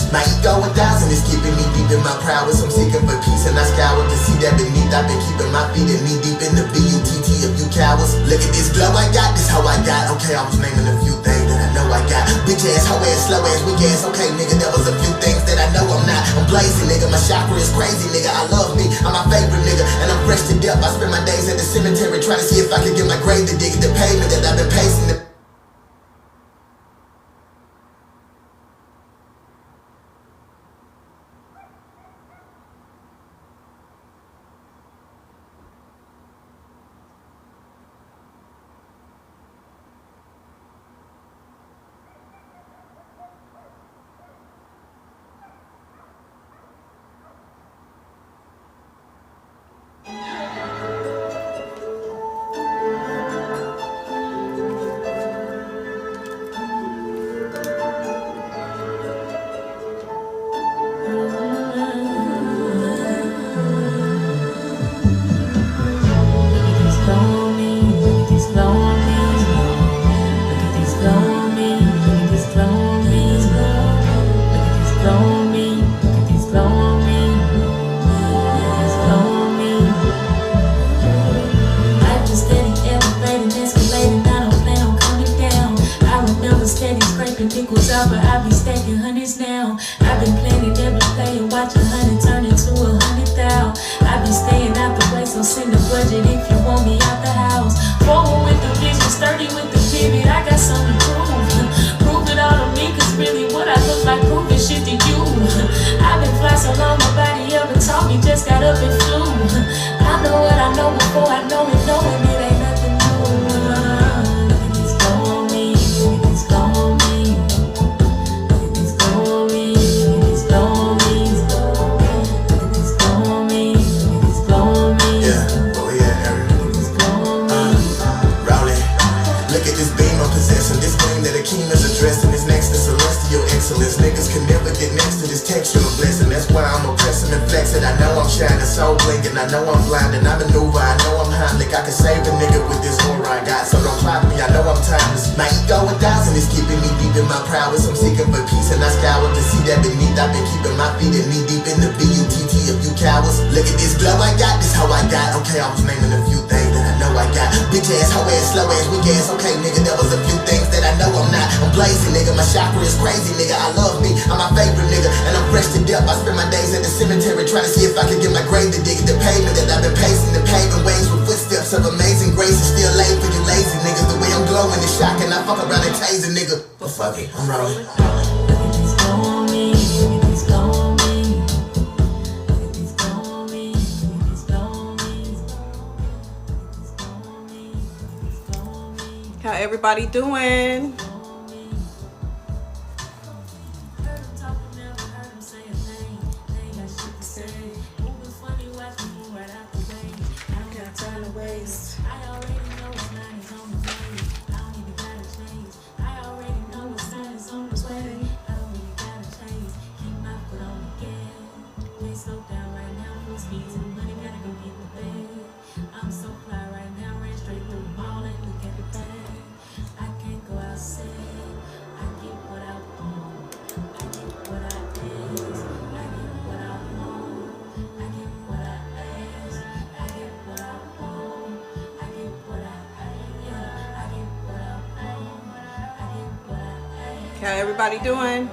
My ego 1,000 is keeping me deep in my prowess. I'm seeking for peace and I scour to see that beneath. I've been keeping my feet and knee deep in the BUTT of you cowards. Look at this glow I got, this how I got. Okay, I was naming a few things that I know I got. Bitch ass, hoe ass, slow ass, weak ass. Okay, nigga, there was a few things that I know I'm not. I'm blazing, nigga, my chakra is crazy, nigga. I love me, I'm my favorite nigga, and I'm fresh to death. I spend my days at the cemetery trying to see if I can get my grave to dig the pavement that I've been pacing. How everybody doing? How everybody doing?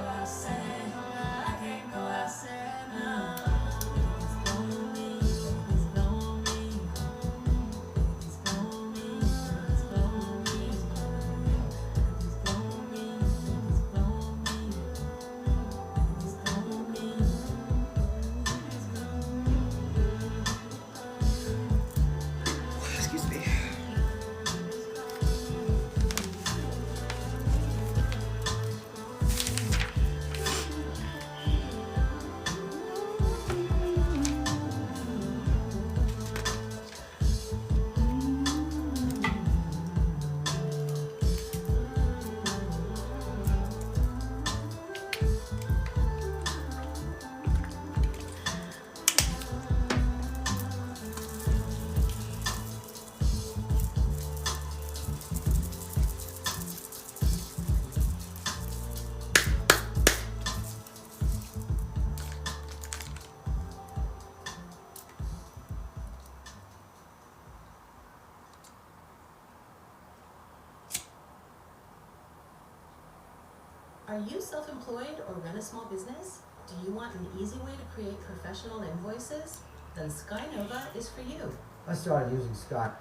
Are you self-employed or run a small business? Do you want an easy way to create professional invoices? Then Skynova is for you. I started using Sky.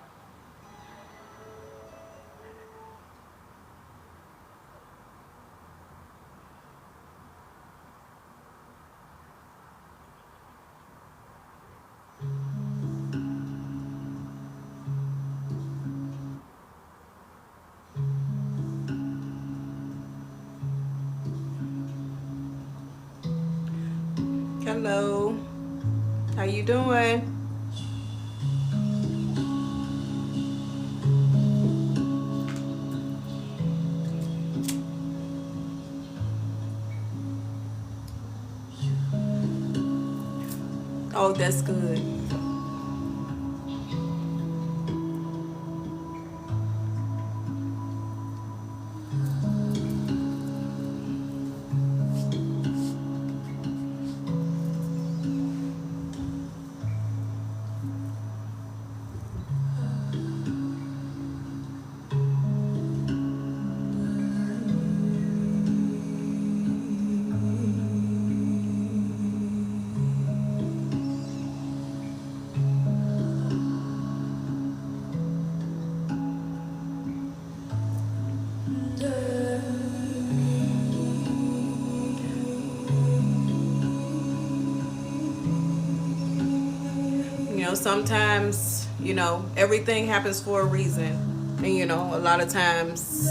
Hello. How you doing? Oh, that's good. Sometimes, everything happens for a reason. And, a lot of times,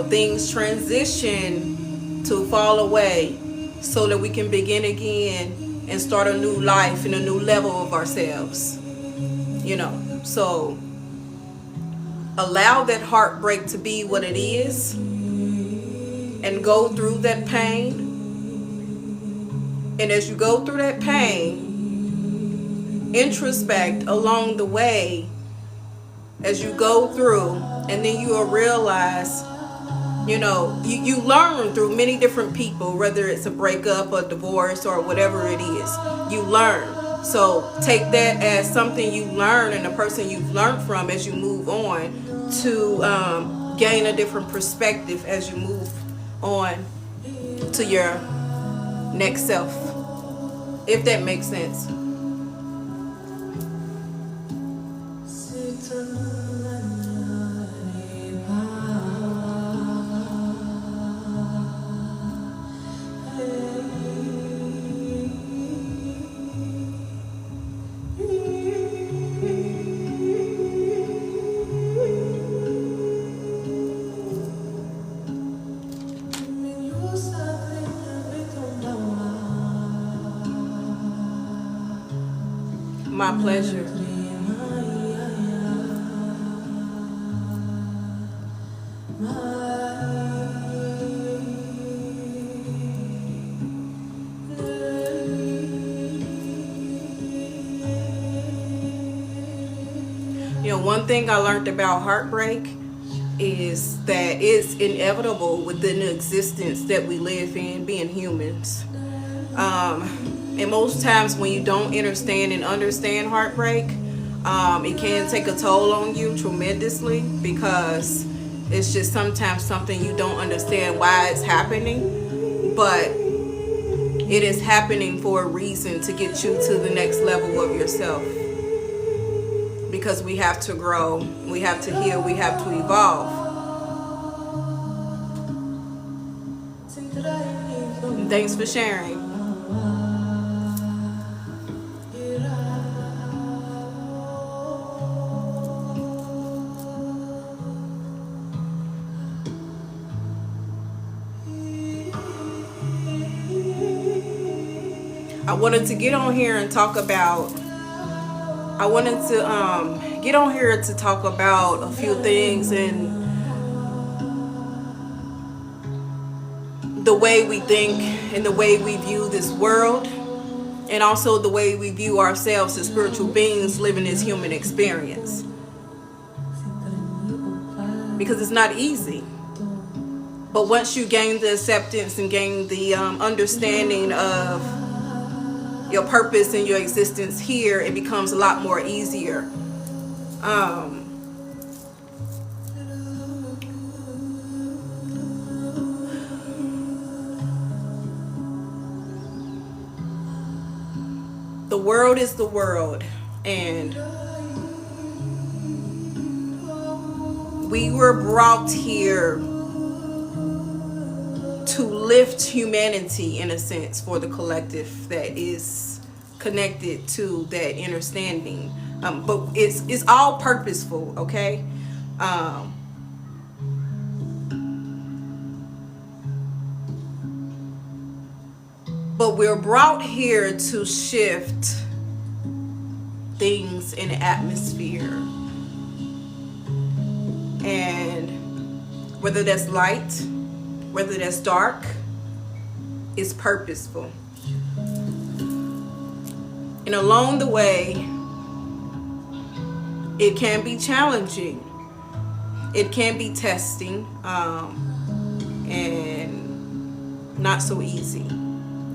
things transition to fall away so that we can begin again and start a new life and a new level of ourselves. So allow that heartbreak to be what it is and go through that pain. And as you go through that pain, introspect along the way as you go through, and then you will realize, you learn through many different people, whether it's a breakup, a divorce, or whatever it is, you learn. So take that as something you learn and a person you've learned from as you move on to gain a different perspective as you move on to your next self, if that makes sense. My pleasure. One thing I learned about heartbreak is that it's inevitable within the existence that we live in, being humans. And most times when you don't understand heartbreak, it can take a toll on you tremendously, because it's just sometimes something you don't understand why it's happening, but it is happening for a reason, to get you to the next level of yourself. Because we have to grow, we have to heal, we have to evolve. And thanks for sharing. I wanted to get on here and talk about a few things, and the way we think and the way we view this world, and also the way we view ourselves as spiritual beings living this human experience. Because it's not easy. But once you gain the acceptance and gain the understanding of your purpose and your existence here, it becomes a lot more easier. the world is the world, and we were brought here to lift humanity, in a sense, for the collective that is connected to that understanding. But it's all purposeful, okay? But we're brought here to shift things in the atmosphere. And whether that's light, whether that's dark, it's purposeful. And along the way, it can be challenging. It can be testing, and not so easy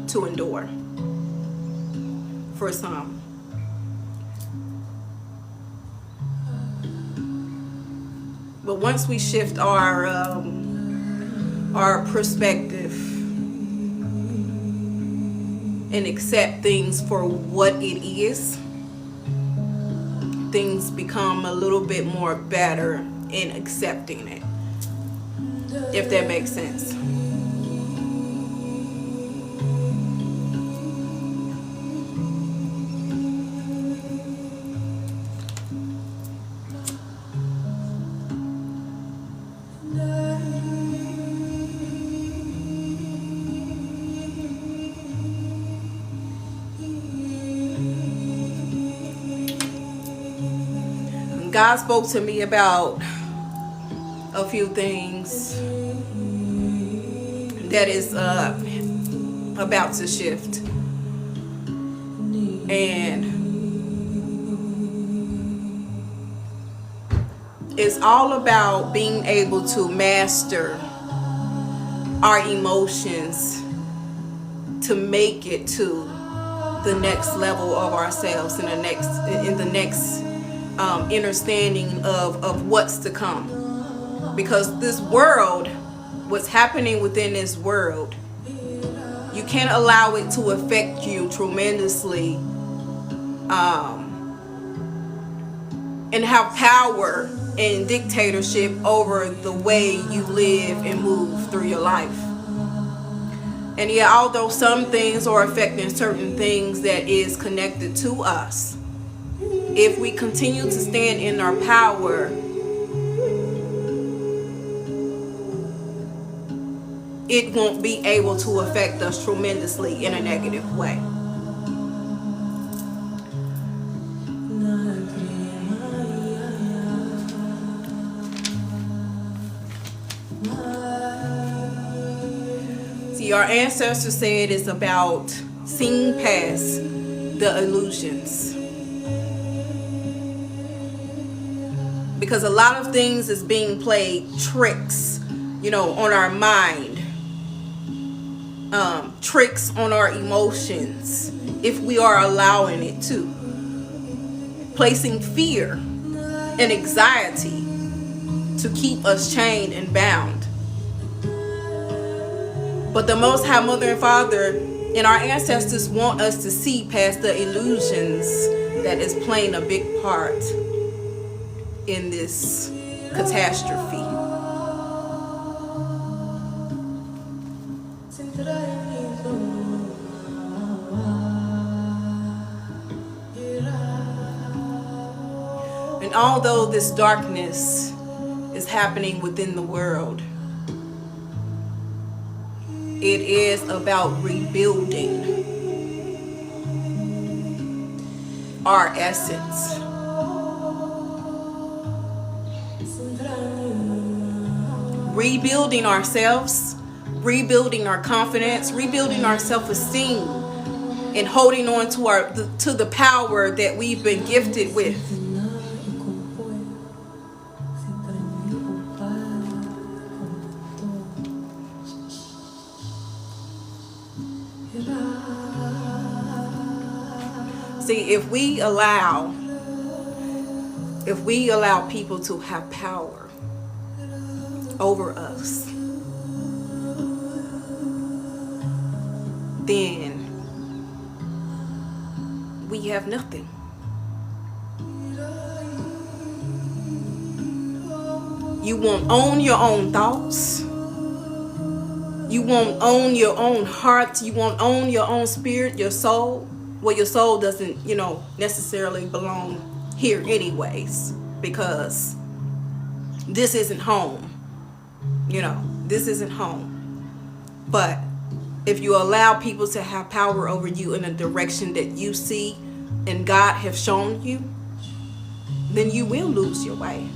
to endure for some. But once we shift our perspective and accept things for what it is, things become a little bit more better in accepting it, if that makes sense. God spoke to me about a few things that is about to shift. And it's all about being able to master our emotions to make it to the next level of ourselves in the next understanding of what's to come. Because this world, what's happening within this world, you can't allow it to affect you tremendously and have power and dictatorship over the way you live and move through your life. And yeah, although some things are affecting certain things that is connected to us, if we continue to stand in our power, it won't be able to affect us tremendously in a negative way. See, our ancestors said it's about seeing past the illusions. Because a lot of things is being played tricks, on our mind. Tricks on our emotions, if we are allowing it to. Placing fear and anxiety to keep us chained and bound. But the Most High Mother and Father and our ancestors want us to see past the illusions that is playing a big part in this catastrophe. And although this darkness is happening within the world, it is about rebuilding our essence. Rebuilding ourselves, rebuilding our confidence, rebuilding our self-esteem, and holding on to the power that we've been gifted with. See, if we allow people to have power over us, then we you have nothing. You won't own your own thoughts. You won't own your own heart. You won't own your own spirit, your soul. Well, your soul doesn't, necessarily belong here anyways, because this isn't home. This isn't home. But if you allow people to have power over you in a direction that you see and God have shown you, then you will lose your way.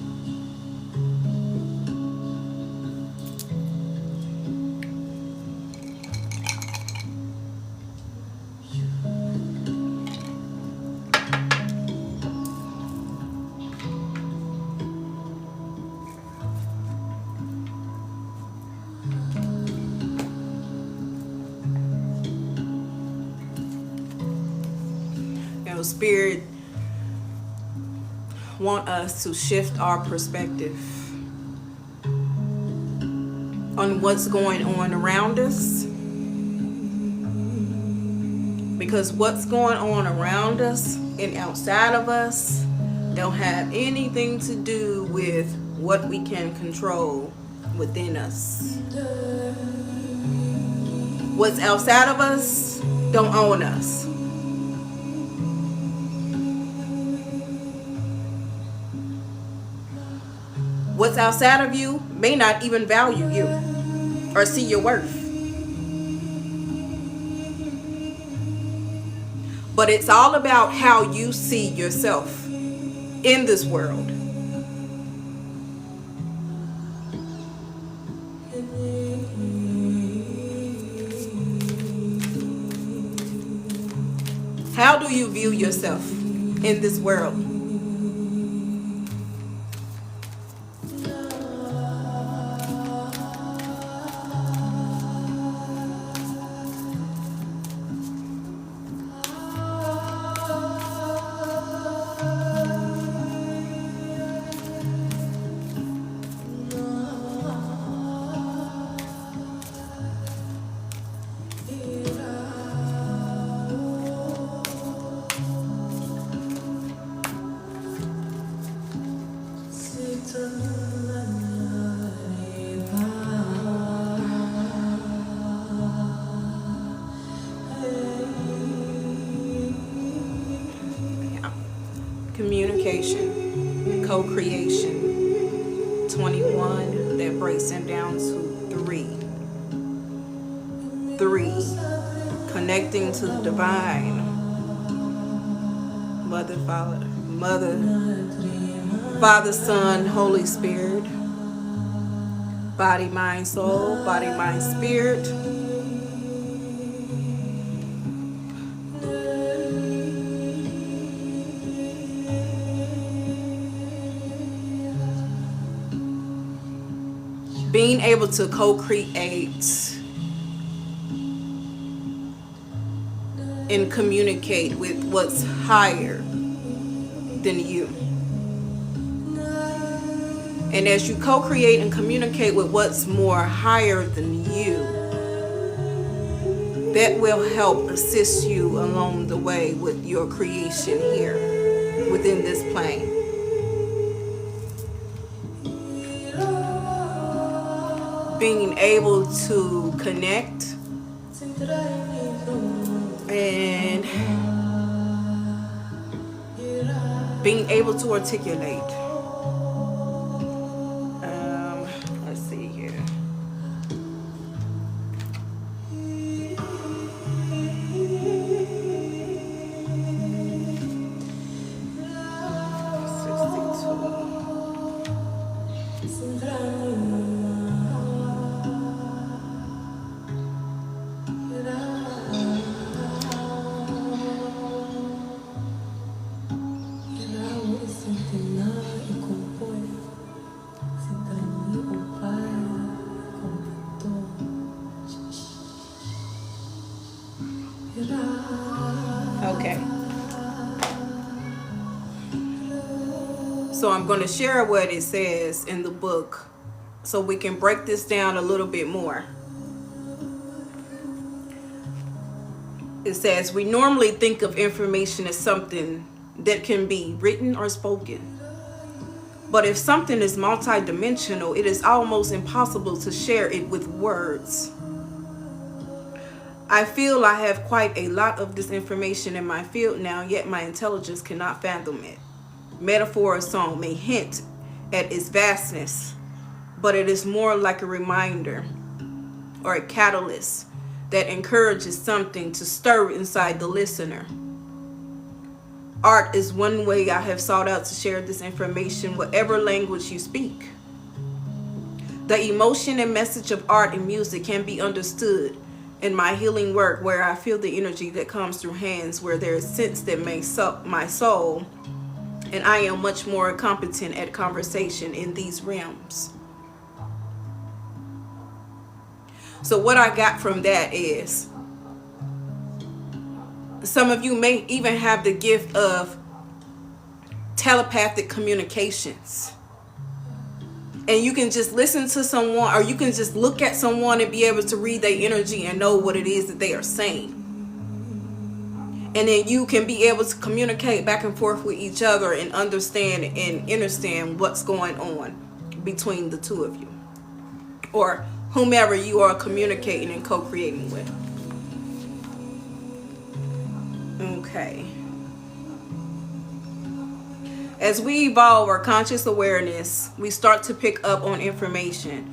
Spirit want us to shift our perspective on what's going on around us, because what's going on around us and outside of us don't have anything to do with what we can control within us. What's outside of us don't own us. What's outside of you may not even value you or see your worth. But it's all about how you see yourself in this world. How do you view yourself in this world? Communication, co-creation, 21, that breaks them down to 3. 3, connecting to the divine, Mother, Father, Son, Holy Spirit, body, mind, soul, body, mind, spirit. Being able to co-create and communicate with what's higher than you. And as you co-create and communicate with what's more higher than you, that will help assist you along the way with your creation here within this plane. Being able to connect and being able to articulate. Let's see here. Okay. So I'm going to share what it says in the book so we can break this down a little bit more. It says, we normally think of information as something that can be written or spoken. But if something is multidimensional, it is almost impossible to share it with words. I feel I have quite a lot of this information in my field now, yet my intelligence cannot fathom it. Metaphor or song may hint at its vastness, but it is more like a reminder or a catalyst that encourages something to stir inside the listener. Art is one way I have sought out to share this information, whatever language you speak. The emotion and message of art and music can be understood in my healing work, where I feel the energy that comes through hands, where there is sense that makes up my soul, and I am much more competent at conversation in these realms. So what I got from that is, some of you may even have the gift of telepathic communications. And you can just listen to someone, or you can just look at someone and be able to read their energy and know what it is that they are saying. And then you can be able to communicate back and forth with each other and understand what's going on between the two of you, or whomever you are communicating and co-creating with. Okay. As we evolve our conscious awareness, we start to pick up on information,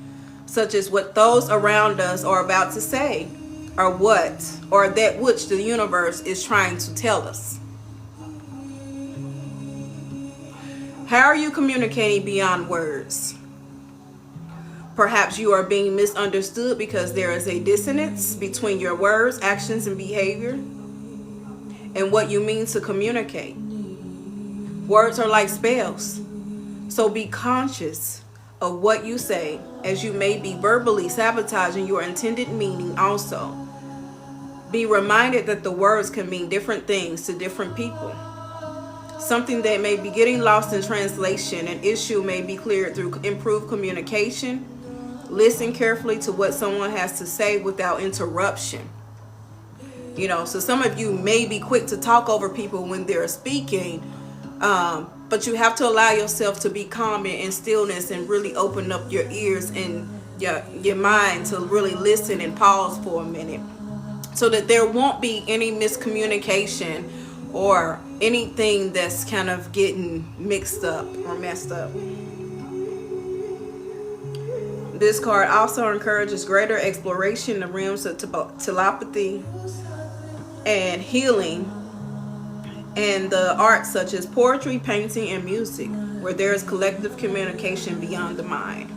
such as what those around us are about to say, or that which the universe is trying to tell us. How are you communicating beyond words? Perhaps you are being misunderstood because there is a dissonance between your words, actions, and behavior, and what you mean to communicate. Words are like spells, so be conscious of what you say, as you may be verbally sabotaging your intended meaning also. Be reminded that the words can mean different things to different people. Something that may be getting lost in translation, an issue may be cleared through improved communication. Listen carefully to what someone has to say without interruption. So some of you may be quick to talk over people when they're speaking, but you have to allow yourself to be calm and in stillness, and really open up your ears and your mind to really listen and pause for a minute, so that there won't be any miscommunication or anything that's kind of getting mixed up or messed up. This card also encourages greater exploration in the realms of telepathy and healing, and the arts such as poetry, painting, and music, where there is collective communication beyond the mind.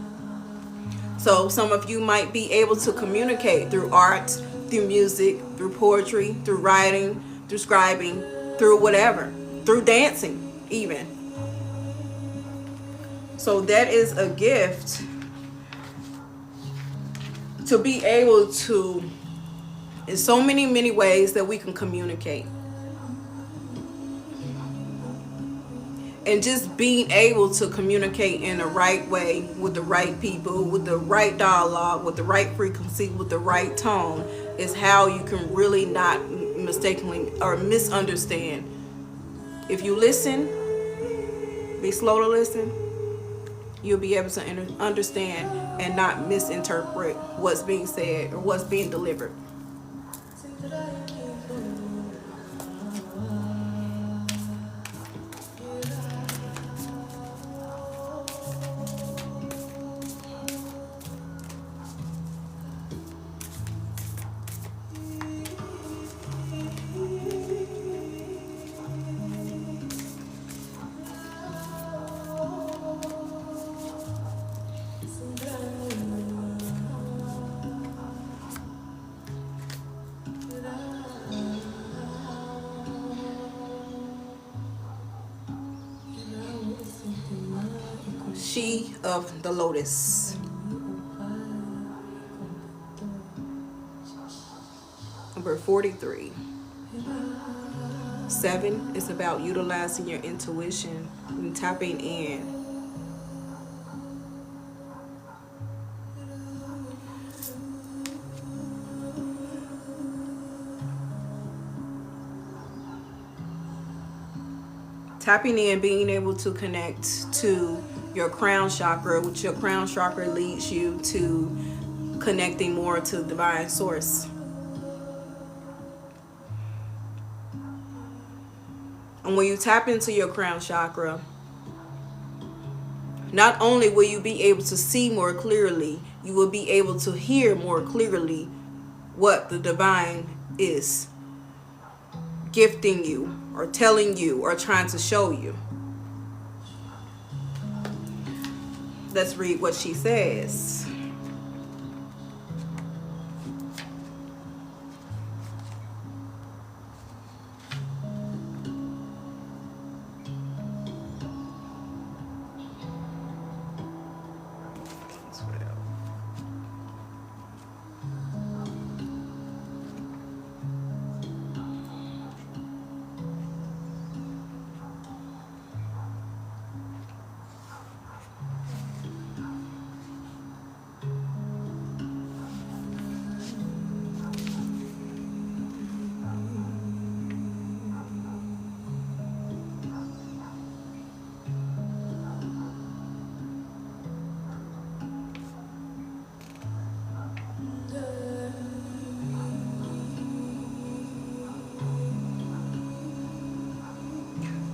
So some of you might be able to communicate through art, through music, through poetry, through writing, through scribing, through whatever, through dancing even. So that is a gift, to be able to, in so many ways that we can communicate. And just being able to communicate in the right way, with the right people, with the right dialogue, with the right frequency, with the right tone, is how you can really not mistakenly or misunderstand. If you listen, be slow to listen, you'll be able to understand and not misinterpret what's being said or what's being delivered. She of the Lotus. Number 43. 7 is about utilizing your intuition and tapping in. Tapping in, being able to connect to your crown chakra, which your crown chakra leads you to connecting more to divine source. And when you tap into your crown chakra, not only will you be able to see more clearly, you will be able to hear more clearly what the divine is gifting you or telling you or trying to show you. Let's read what she says.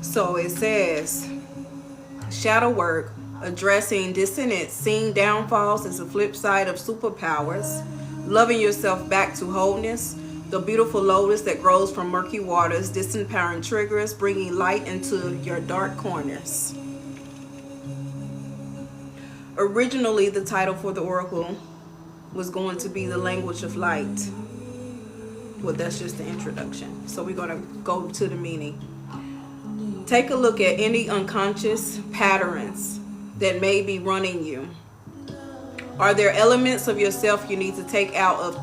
So it says, shadow work, addressing dissonance, seeing downfalls is the flip side of superpowers, loving yourself back to wholeness, the beautiful lotus that grows from murky waters, disempowering triggers, bringing light into your dark corners. Originally, the title for the oracle was going to be the language of light. Well, that's just the introduction. So we're going to go to the meaning. Take a look at any unconscious patterns that may be running you. Are there elements of yourself you need to take out of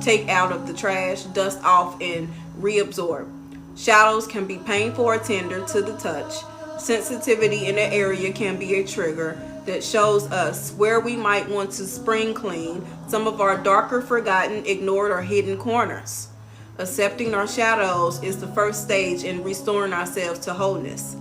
the trash, dust off, and reabsorb? Shadows can be painful or tender to the touch. Sensitivity in an area can be a trigger that shows us where we might want to spring clean some of our darker, forgotten, ignored, or hidden corners. Accepting our shadows is the first stage in restoring ourselves to wholeness.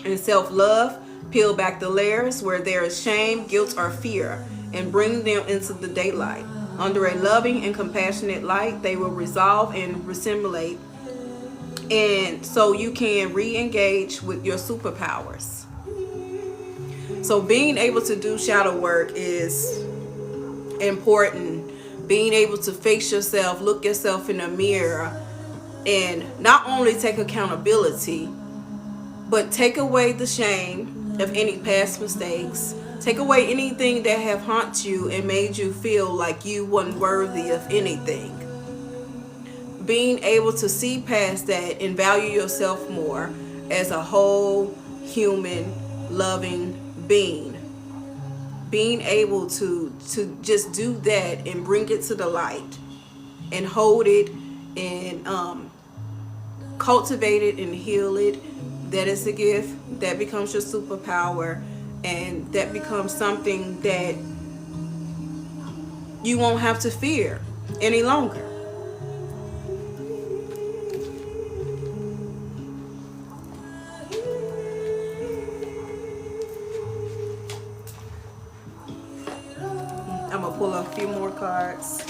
In self-love, peel back the layers where there is shame, guilt, or fear, and bring them into the daylight. Under a loving and compassionate light, they will resolve and resimulate, and so you can re-engage with your superpowers. So being able to do shadow work is important. Being able to face yourself, look yourself in the mirror, and not only take accountability, but take away the shame of any past mistakes. Take away anything that have haunted you and made you feel like you weren't worthy of anything. Being able to see past that and value yourself more as a whole, human, loving being. Being able to just do that and bring it to the light and hold it and cultivate it and heal it. That is a gift. That becomes your superpower, and that becomes something that you won't have to fear any longer. I'm gonna pull a few more cards.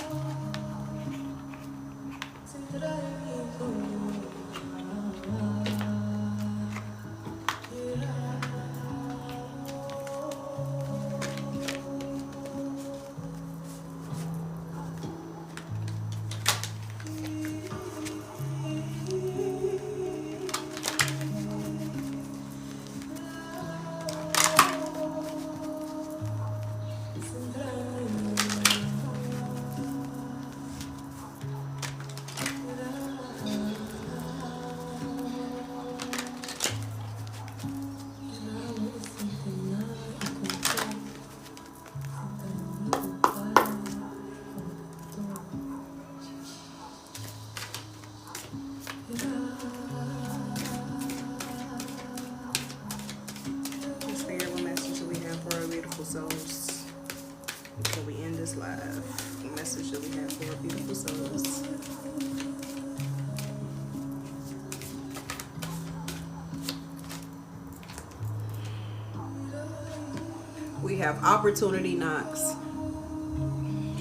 have opportunity knocks.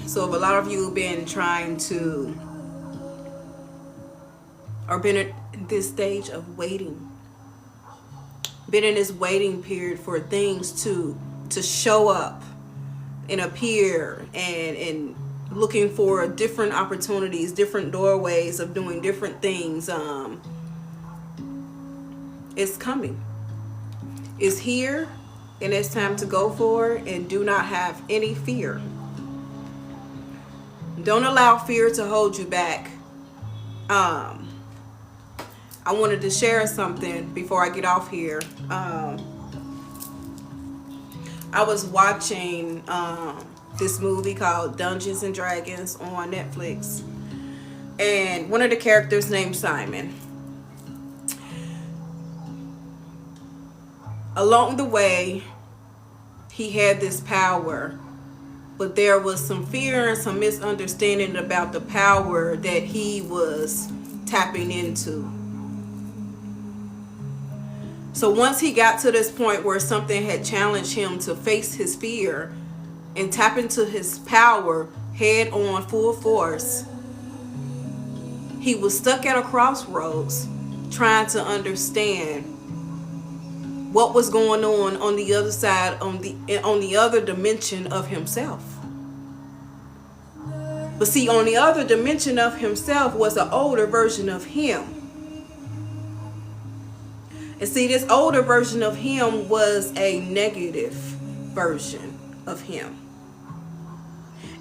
So if a lot of you have been trying to, or been at this stage of waiting, been in this waiting period for things to show up and appear, and looking for different opportunities, different doorways of doing different things, it's coming. It's here, and it's time to go for it, and do not have any fear. Don't allow fear to hold you back. I wanted to share something before I get off here. I was watching this movie called Dungeons and Dragons on Netflix, and one of the characters named Simon. Along the way, he had this power, but there was some fear and some misunderstanding about the power that he was tapping into. So once he got to this point where something had challenged him to face his fear and tap into his power head on, full force, he was stuck at a crossroads trying to understand what was going on the other side, on the other dimension of himself. But see, on the other dimension of himself was an older version of him. And see, this older version of him was a negative version of him.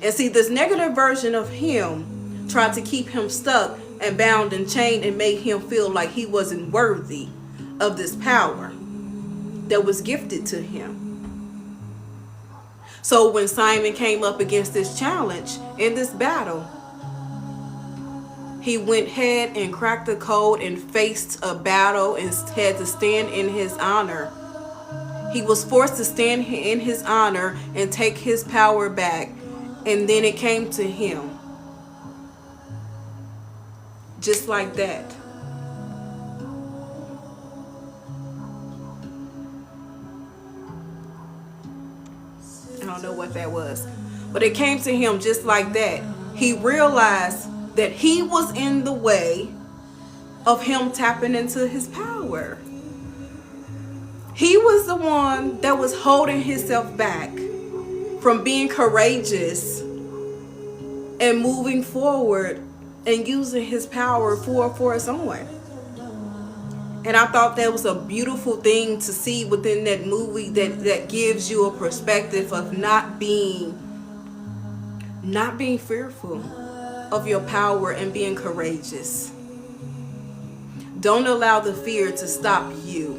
And see, this negative version of him tried to keep him stuck and bound and chained, and made him feel like he wasn't worthy of this power that was gifted to him. So when Simon came up against this challenge in this battle, he went ahead and cracked the code and faced a battle and had to stand in his honor. He was forced to stand in his honor and take his power back. And then it came to him. Just like that. I don't know what that was. But it came to him just like that. He realized that he was in the way of him tapping into his power. He was the one that was holding himself back from being courageous and moving forward and using his power for its own. And I thought that was a beautiful thing to see within that movie, that gives you a perspective of not being fearful of your power and being courageous. Don't allow the fear to stop you.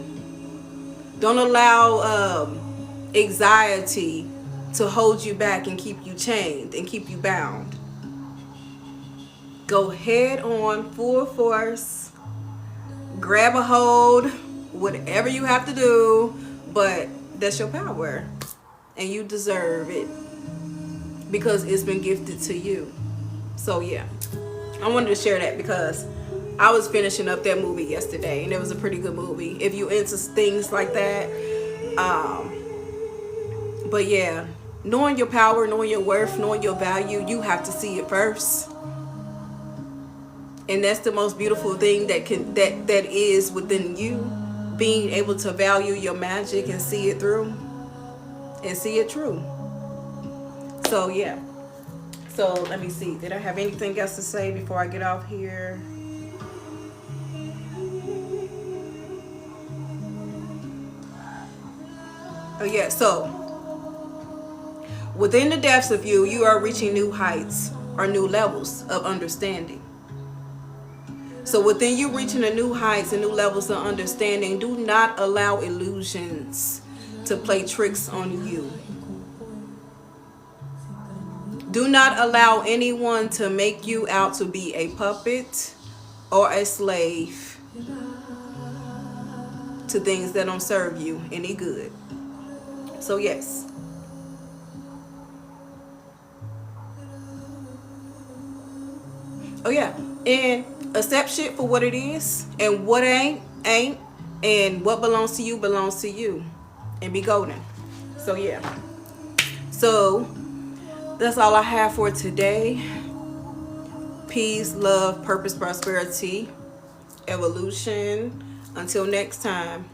Don't allow anxiety to hold you back and keep you chained and keep you bound. Go head on, full force. Grab a hold, whatever you have to do, but that's your power and you deserve it because it's been gifted to you. So yeah, I wanted to share that because I was finishing up that movie yesterday and it was a pretty good movie if you into things like that. But yeah, knowing your power, knowing your worth, knowing your value, you have to see it first. And that's the most beautiful thing that is within you, being able to value your magic and see it through and see it true. So yeah. So let me see. Did I have anything else to say before I get off here? Oh yeah. So within the depths of you, you are reaching new heights or new levels of understanding. So within you reaching a new heights and new levels of understanding, do not allow illusions to play tricks on you. Do not allow anyone to make you out to be a puppet or a slave to things that don't serve you any good. So yes. Oh yeah. And accept shit for what it is, and what ain't, and what belongs to you belongs to you, and be golden. So yeah. So that's all I have for today. Peace, love, purpose, prosperity, evolution. Until next time.